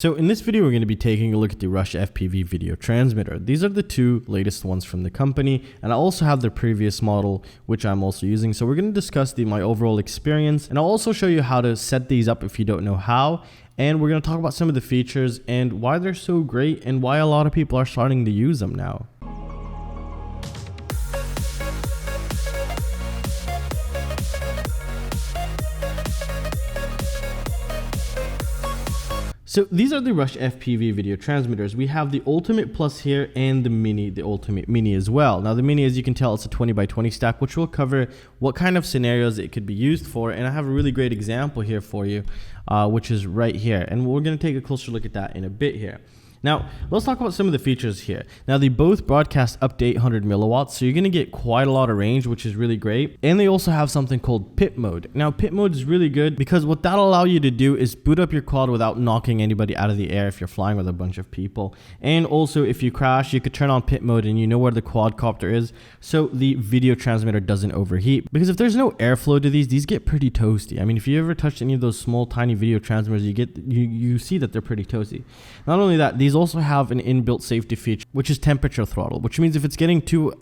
So in this video, we're going to be taking a look at the RushFPV video transmitter. These are the two latest ones from the company, and I also have the previous model, which I'm also using. So we're going to discuss my overall experience, and I'll also show you how to set these up if you don't know how. And we're going to talk about some of the features and why they're so great and why a lot of people are starting to use them now. So these are the RushFPV video transmitters. We have the Ultimate Plus here and the Ultimate Mini as well. Now the Mini, as you can tell, it's a 20x20 stack, which will cover what kind of scenarios it could be used for. And I have a really great example here for you, which is right here. And we're going to take a closer look at that in a bit here. Now, let's talk about some of the features here. Now, they both broadcast up to 800 milliwatts, so you're going to get quite a lot of range, which is really great. And they also have something called pit mode. Now, pit mode is really good because what that'll allow you to do is boot up your quad without knocking anybody out of the air if you're flying with a bunch of people. And also, if you crash, you could turn on pit mode and you know where the quadcopter is, so the video transmitter doesn't overheat. Because if there's no airflow to these get pretty toasty. I mean, if you ever touched any of those small, tiny video transmitters, you see that they're pretty toasty. Not only that, these also have an inbuilt safety feature, which is temperature throttle, which means if it's getting too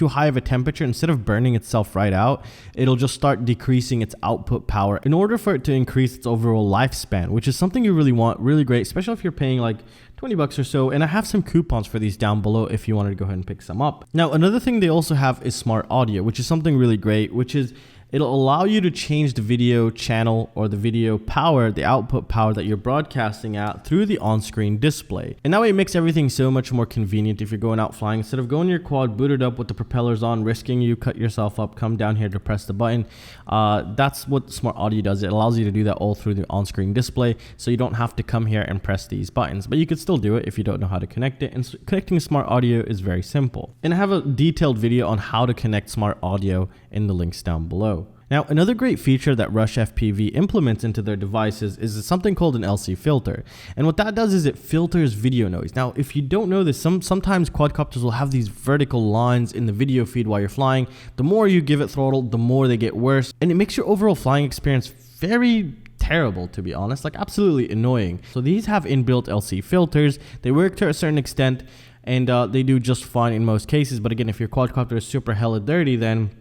high of a temperature, instead of burning itself right out, it'll just start decreasing its output power in order for it to increase its overall lifespan, which is something you really want, really great, especially if you're paying like 20 bucks or so. And I have some coupons for these down below if you wanted to go ahead and pick some up. Now, another thing they also have is smart audio, which is something really great, which is it'll allow you to change the video channel or the video power, the output power that you're broadcasting at through the on-screen display. And that way it makes everything so much more convenient if you're going out flying. Instead of going your quad booted up with the propellers on, risking you cut yourself up, come down here to press the button. That's what smart audio does. It allows you to do that all through the on-screen display, so you don't have to come here and press these buttons. But you could still do it if you don't know how to connect it. And connecting smart audio is very simple. And I have a detailed video on how to connect smart audio in the links down below. Now, another great feature that RushFPV implements into their devices is something called an LC filter. And what that does is it filters video noise. Now, if you don't know this, sometimes quadcopters will have these vertical lines in the video feed while you're flying. The more you give it throttle, the more they get worse. And it makes your overall flying experience very terrible, to be honest, like absolutely annoying. So these have inbuilt LC filters. They work to a certain extent, and they do just fine in most cases. But again, if your quadcopter is super hella dirty, then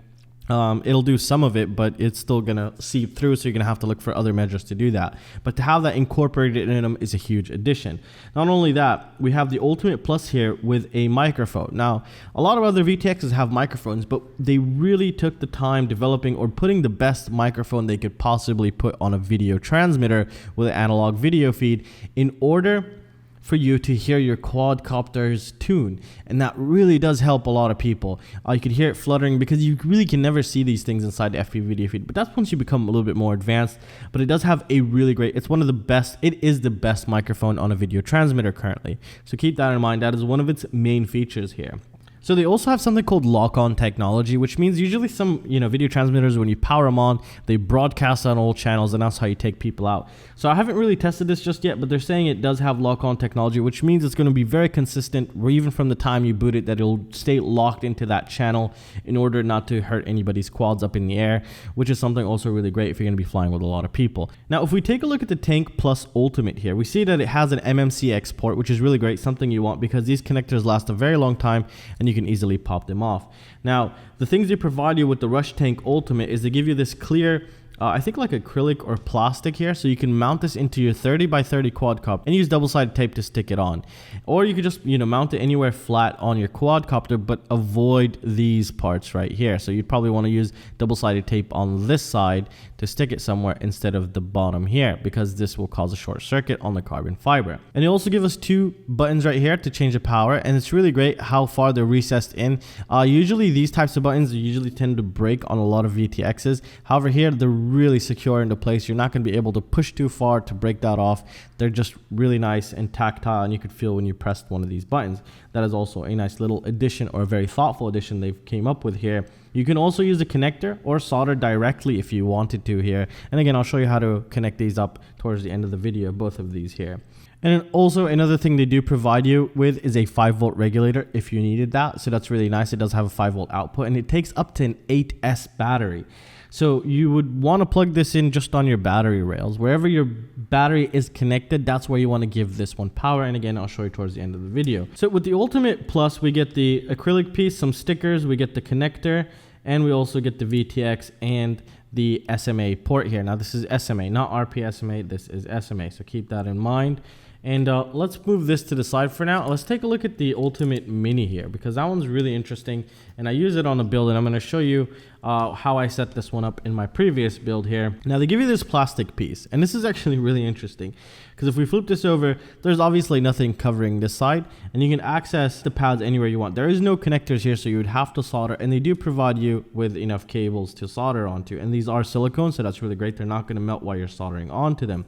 it'll do some of it, but it's still gonna seep through, so you're gonna have to look for other measures to do that. But to have that incorporated in them is a huge addition. Not only that, we have the Ultimate Plus here with a microphone. Now, a lot of other VTXs have microphones, but they really took the time developing or putting the best microphone they could possibly put on a video transmitter with an analog video feed in order for you to hear your quadcopter's tune. And that really does help a lot of people. You could hear it fluttering because you really can never see these things inside the FPV video feed, but that's once you become a little bit more advanced. But it does have a really great, it's one of the best, it is the best microphone on a video transmitter currently. So keep that in mind. That is one of its main features here. So they also have something called lock-on technology, which means usually some, video transmitters, when you power them on, they broadcast on all channels, and that's how you take people out. So I haven't really tested this just yet, but they're saying it does have lock-on technology, which means it's going to be very consistent, or even from the time you boot it, that it'll stay locked into that channel in order not to hurt anybody's quads up in the air, which is something also really great if you're going to be flying with a lot of people. Now, if we take a look at the Tank Plus Ultimate here, we see that it has an MMC export, which is really great, something you want because these connectors last a very long time, and you can easily pop them off. Now, the things they provide you with the Rush Tank Ultimate is they give you this clear, I think like acrylic or plastic here, so you can mount this into your 30x30 quadcopter and use double-sided tape to stick it on. Or you could just, mount it anywhere flat on your quadcopter, but avoid these parts right here. So you'd probably want to use double-sided tape on this side to stick it somewhere instead of the bottom here, because this will cause a short circuit on the carbon fiber. And they also give us two buttons right here to change the power, and it's really great how far they're recessed in. Usually these types of buttons usually tend to break on a lot of VTXs. However, here they're really secure into place. You're not going to be able to push too far to break that off. They're just really nice and tactile, and you could feel when you pressed one of these buttons. That is also a nice little addition, or a very thoughtful addition they've came up with here. You can also use a connector or solder directly if you wanted to here. And again, I'll show you how to connect these up towards the end of the video, both of these here. And also another thing they do provide you with is a 5-volt regulator if you needed that. So that's really nice. It does have a 5-volt output, and it takes up to an 8S battery. So you would want to plug this in just on your battery rails. Wherever your battery is connected, that's where you want to give this one power. And again, I'll show you towards the end of the video. So with the Ultimate Plus, we get the acrylic piece, some stickers, we get the connector, and we also get the VTX and the SMA port here. Now this is SMA, not RPSMA, this is SMA, so keep that in mind. And let's move this to the side for now. Let's take a look at the Ultimate Mini here, because that one's really interesting and I use it on a build, and I'm going to show you how I set this one up in my previous build here. Now they give you this plastic piece, and this is actually really interesting because if we flip this over, there's obviously nothing covering this side, and you can access the pads anywhere you want. There is no connectors here, so you would have to solder, and they do provide you with enough cables to solder onto, and these are silicone, so that's really great. They're not going to melt while you're soldering onto them.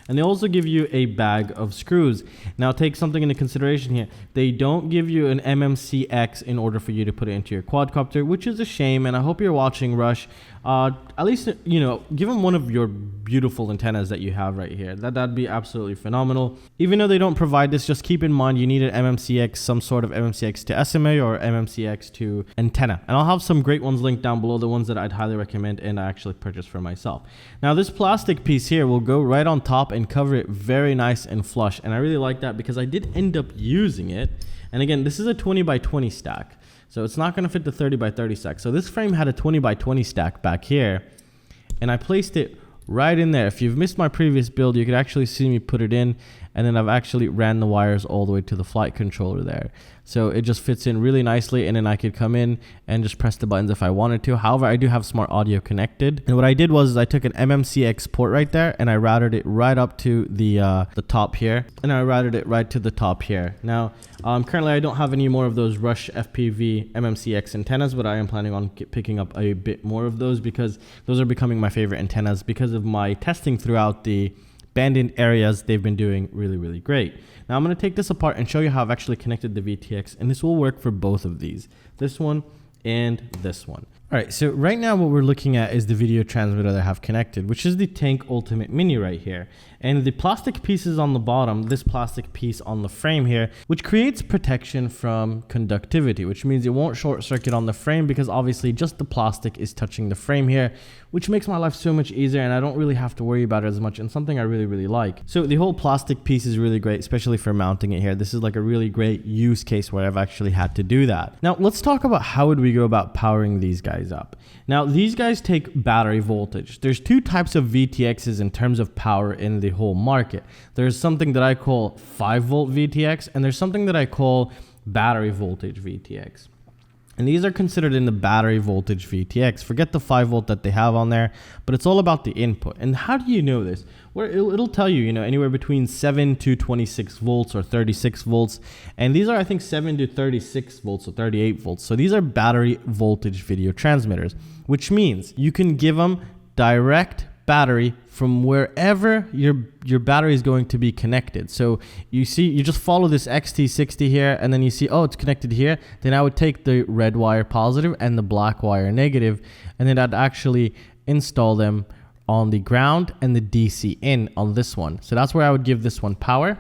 And they also give you a bag of screws. Now take something into consideration here. They don't give you an MMCX in order for you to put it into your quadcopter, which is a shame. And I hope you're watching, Rush. At least, you know, give them one of your beautiful antennas that you have right here. That'd be absolutely phenomenal. Even though they don't provide this, just keep in mind you need an MMCX, some sort of MMCX to SMA or MMCX to antenna. And I'll have some great ones linked down below, the ones that I'd highly recommend and I actually purchased for myself. Now this plastic piece here will go right on top and cover it very nice and flush. And I really like that because I did end up using it. And again, this is a 20 by 20 stack. So it's not going to fit the 30 by 30 stack. So this frame had a 20 by 20 stack back here, and I placed it right in there. If you've missed my previous build, you could actually see me put it in, and then I've actually ran the wires all the way to the flight controller there. So it just fits in really nicely, and then I could come in and just press the buttons if I wanted to. However, I do have smart audio connected, and what I did was I took an MMCX port right there, and I routed it right up to the top here, and I routed it right to the top here. Now, currently I don't have any more of those RushFPV MMCX antennas, but I am planning on picking up a bit more of those because those are becoming my favorite antennas because of my testing throughout the abandoned areas. They've been doing really, really great. Now I'm going to take this apart and show you how I've actually connected the VTX, and this will work for both of these, this one and this one. All right, so right now what we're looking at is the video transmitter that I have connected, which is the Tank Ultimate Mini right here. And the plastic pieces on the bottom, this plastic piece on the frame here, which creates protection from conductivity, which means it won't short circuit on the frame because obviously just the plastic is touching the frame here, which makes my life so much easier and I don't really have to worry about it as much, and something I really, really like. So the whole plastic piece is really great, especially for mounting it here. This is like a really great use case where I've actually had to do that. Now let's talk about how would we go about powering these guys up. Now these guys take battery voltage. There's two types of VTXs in terms of power in the whole market. There's something that I call 5-volt VTX, and there's something that I call battery voltage VTX. And these are considered in the battery voltage VTX. Forget the 5-volt that they have on there, but it's all about the input. And how do you know this? Well, it'll tell you, you know, anywhere between 7 to 26 volts or 36 volts. And these are, I think, 7 to 36 volts or 38 volts. So these are battery voltage video transmitters, which means you can give them direct battery from wherever your battery is going to be connected. So you see, you just follow this Xt60 here, and then you see, oh, it's connected here. Then I would take the red wire positive and the black wire negative, and then I'd actually install them on the ground and the DC in on this one. So that's where I would give this one power.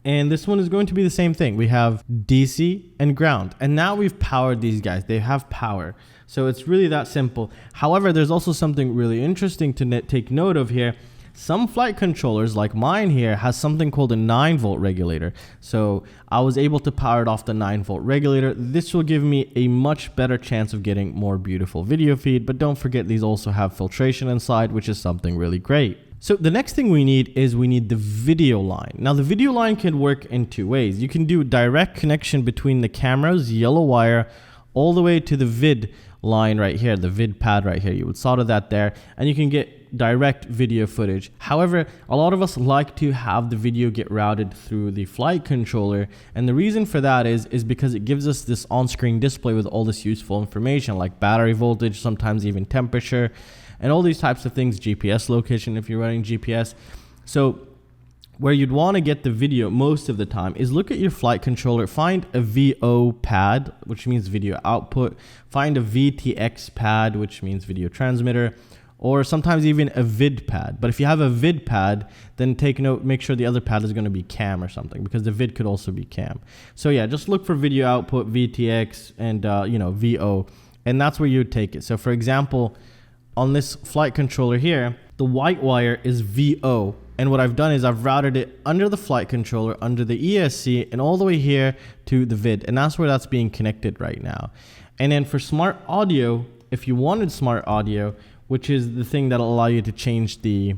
And this one is going to be the same thing. We have DC and ground. And now we've powered these guys. They have power. So it's really that simple. However, there's also something really interesting to take note of here. Some flight controllers like mine here has something called a 9-volt regulator. So I was able to power it off the 9-volt regulator. This will give me a much better chance of getting more beautiful video feed. But don't forget, these also have filtration inside, which is something really great. So the next thing we need the video line. Now the video line can work in two ways. You can do direct connection between the camera's yellow wire all the way to the vid line right here, the vid pad right here. You would solder that there and you can get direct video footage. However, a lot of us like to have the video get routed through the flight controller, and the reason for that is because it gives us this on-screen display with all this useful information like battery voltage, sometimes even temperature, and all these types of things, GPS location if you're running GPS. So where you'd want to get the video most of the time is look at your flight controller, find a VO pad, which means video output, find a VTX pad, which means video transmitter, or sometimes even a vid pad. But if you have a vid pad, then take note, make sure the other pad is going to be cam or something, because the vid could also be cam. So yeah, just look for video output, VTX, and VO, and that's where you would take it. So for example, on this flight controller here, the white wire is VO. And what I've done is I've routed it under the flight controller, under the ESC, and all the way here to the vid. And that's where that's being connected right now. And then for smart audio, if you wanted smart audio, which is the thing that'll allow you to change the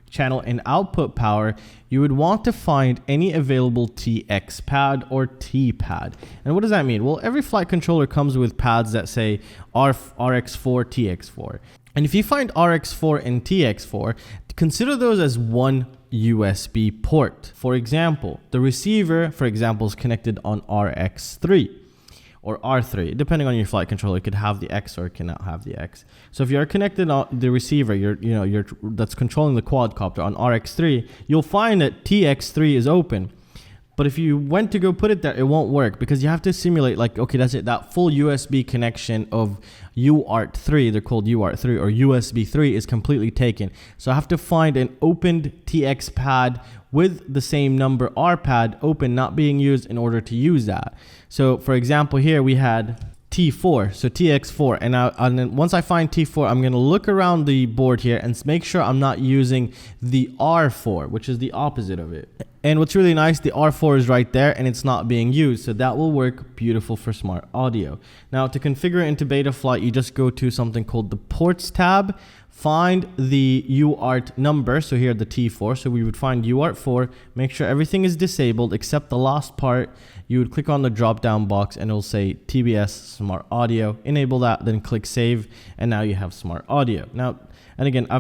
channel and output power, you would want to find any available TX pad or T pad. And what does that mean? Well, every flight controller comes with pads that say RX4, TX4. And if you find RX4 and TX4, consider those as one USB port. For example, the receiver, for example, is connected on RX3 or R3, depending on your flight controller. It could have the X or it cannot have the X. So if you're connected on the receiver, that's controlling the quadcopter on RX3, you'll find that TX3 is open. But if you went to go put it there, it won't work because you have to simulate like, okay, that's it. That full USB connection of UART3, they're called UART3 or USB 3 is completely taken. So I have to find an opened TX pad with the same number R pad open, not being used in order to use that. So for example, here we had T4, so TX4, and then once I find T4, I'm gonna look around the board here and make sure I'm not using the R4, which is the opposite of it. And what's really nice, the R4 is right there and it's not being used, so that will work beautiful for smart audio. Now to configure it into Betaflight, you just go to something called the ports tab, find the UART number, so here the T4, so we would find UART4, make sure everything is disabled except the last part. You would click on the drop down box and it'll say TBS smart audio, enable that, then click save, and now you have smart audio. Now, and again, I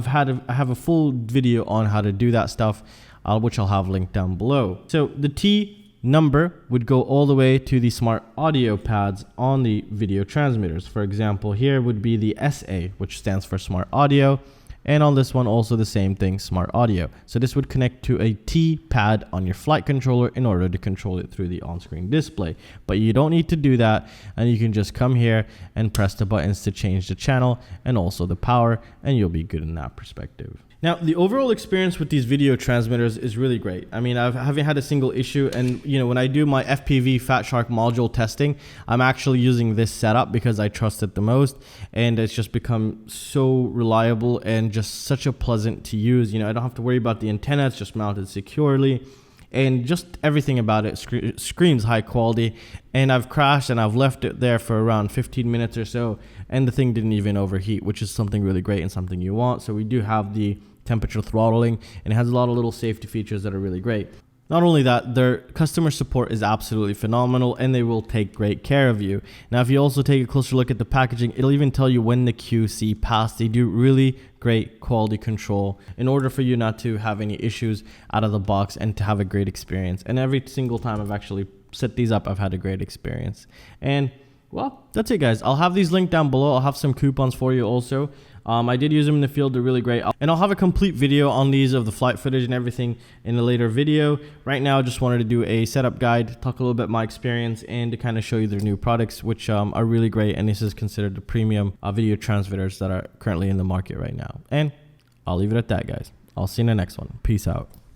have a full video on how to do that stuff, which I'll have linked down below. So the T number would go all the way to the smart audio pads on the video transmitters. For example, here would be the SA, which stands for smart audio. And on this one, also the same thing, smart audio. So this would connect to a T pad on your flight controller in order to control it through the on-screen display. But you don't need to do that. And you can just come here and press the buttons to change the channel and also the power, and you'll be good in that perspective. Now, the overall experience with these video transmitters is really great. I mean, I haven't had a single issue, and when I do my FPV Fat Shark module testing, I'm actually using this setup because I trust it the most, and it's just become so reliable and just such a pleasant to use. I don't have to worry about the antenna, it's just mounted securely. And just everything about it screams high quality. And I've crashed and I've left it there for around 15 minutes or so, and the thing didn't even overheat, which is something really great and something you want. So we do have the temperature throttling, and it has a lot of little safety features that are really great. Not only that, their customer support is absolutely phenomenal, and they will take great care of you. Now, if you also take a closer look at the packaging, it'll even tell you when the QC passed. They do really great quality control in order for you not to have any issues out of the box and to have a great experience. And every single time I've actually set these up, I've had a great experience. And well, that's it, guys. I'll have these linked down below. I'll have some coupons for you also. I did use them in the field. They're really great. And I'll have a complete video on these of the flight footage and everything in a later video. Right now, I just wanted to do a setup guide, talk a little bit my experience, and to kind of show you their new products, which are really great. And this is considered the premium video transmitters that are currently in the market right now. And I'll leave it at that, guys. I'll see you in the next one. Peace out.